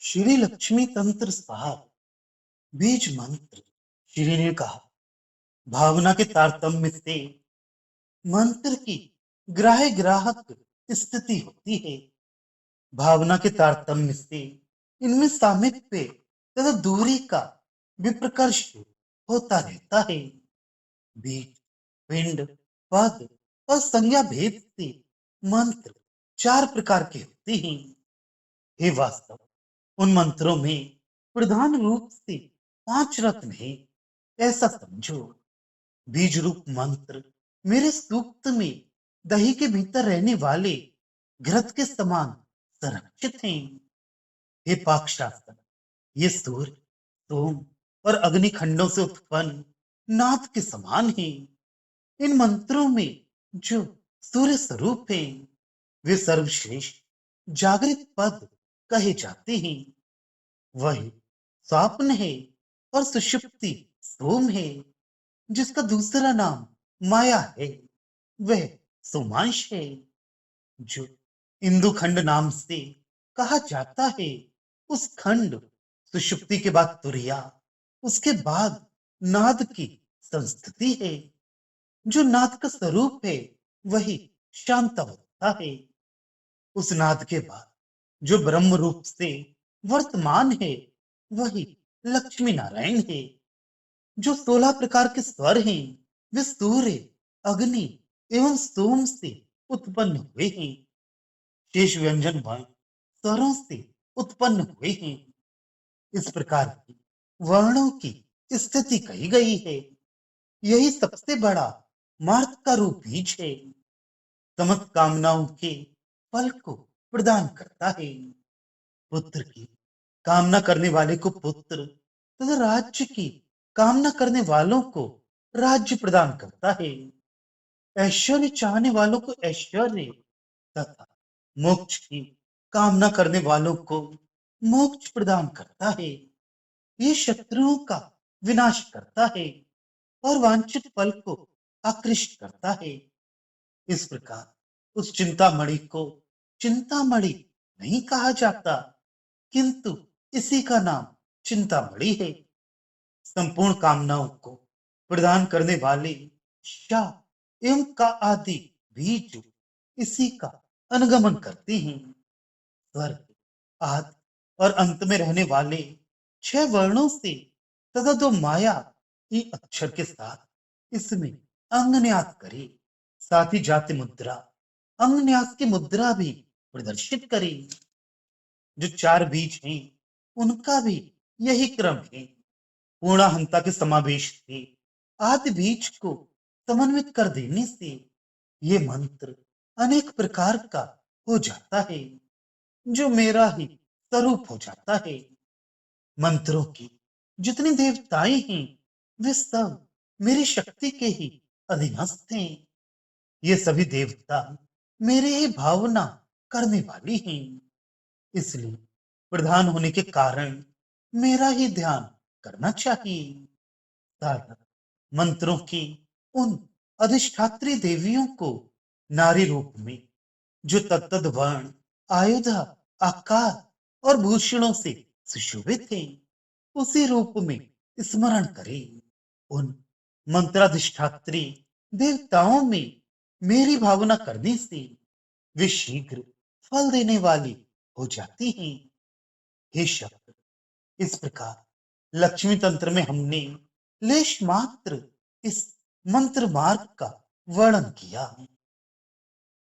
श्री लक्ष्मी तंत्र सार बीज मंत्र। श्री ने कहा, भावना के तारतम्य से मंत्र की ग्राह्य ग्राहक स्थिति होती है। भावना के तारतम्य से इनमें सामीप्य तथा दूरी का विप्रकर्ष होता रहता है। बीज, पिंड, पद और संज्ञा भेद से मंत्र चार प्रकार के होते हैं। हे वास्तव, उन मंत्रों में प्रधान रूप से पांच रत्न है, ऐसा समझो। बीज रूप मंत्र मेरे सूक्त में दही के भीतर रहने वाले घृत के समान संरक्षित हैं। हे पाक शास्त्र, ये सूर्य, सोम और अग्नि खंडों से उत्पन्न नाथ के समान है। इन मंत्रों में जो सूर्य स्वरूप है, वे सर्वश्रेष्ठ जागृत पद कहे जाते हैं। वही स्वप्न है और सुषुप्ति सोम है, जिसका दूसरा नाम माया है। वह सोमांश है, जो इंदु खंड नाम से कहा जाता है। उस खंड सुषुप्ति के बाद तुरिया, उसके बाद नाद की संस्थिति है। जो नाद का स्वरूप है, वही शांत अवस्था है। उस नाद के बाद जो ब्रह्म रूप से वर्तमान है, वही लक्ष्मी नारायण है। जो 16 प्रकार के स्वर हैं, वे सूर्य, अग्नि एवं सोम से उत्पन्न हुए हैं। शेष व्यंजन वर्ण स्वरों से उत्पन्न हुए हैं। इस प्रकार की वर्णों की स्थिति कही गई है। यही सबसे बड़ा मार्ग का रूप बीज है। समस्त कामनाओं के फल को प्रदान करता है। पुत्र की कामना करने वाले को पुत्र तथा राज्य की कामना करने वालों को राज्य प्रदान करता है। ऐश्वर्य चाहने वालों को ऐश्वर्य तथा मोक्ष की कामना करने वालों को मोक्ष प्रदान करता है। ये शत्रुओं का विनाश करता है और वांछित फल को आकृष्ट करता है। इस प्रकार उस चिंतामणि को चिंतामणि नहीं कहा जाता, किंतु इसी का नाम चिंतामणि है। संपूर्ण कामनाओं को प्रदान करने वाले शाह एवं का आदि बीज इसी का अनुगमन करते हैं। स्वर्ग, आदि और अंत में रहने वाले 6 वर्णों से तथा दो माया ई अक्षर के साथ इसमें अंगन्यास करे। साथ ही जाति मुद्रा, अंगन्यास की मुद्रा भी प्रदर्शित करे। जो 4 बीज हैं, उनका भी यही क्रम है। पूर्णाहंता के समावेश से आदि बीज को समन्वित कर देने से ये मंत्र अनेक प्रकार का हो जाता है, जो मेरा ही स्वरूप हो जाता है। मंत्रों की जितनी देवताएं हैं, वे सब मेरी शक्ति के ही अधीनस्थ हैं। ये सभी देवता मेरे ही भावना करने वाली हैं। इसलिए प्रधान होने के कारण मेरा ही ध्यान करना चाहिए। साधक मंत्रों की उन अधिष्ठात्री देवियों को नारी रूप में, जो तत्त वर्ण, आयुध, आकार और भूषणों से सुशोभित थे, उसी रूप में स्मरण करें। उन मंत्राधिष्ठात्री देवताओं में मेरी भावना करने से वे शीघ्र फल देने वाली हो जाती हैं। हे शब्द, इस प्रकार लक्ष्मी तंत्र में हमने लेश मात्र इस मंत्र मार्ग का वर्णन किया।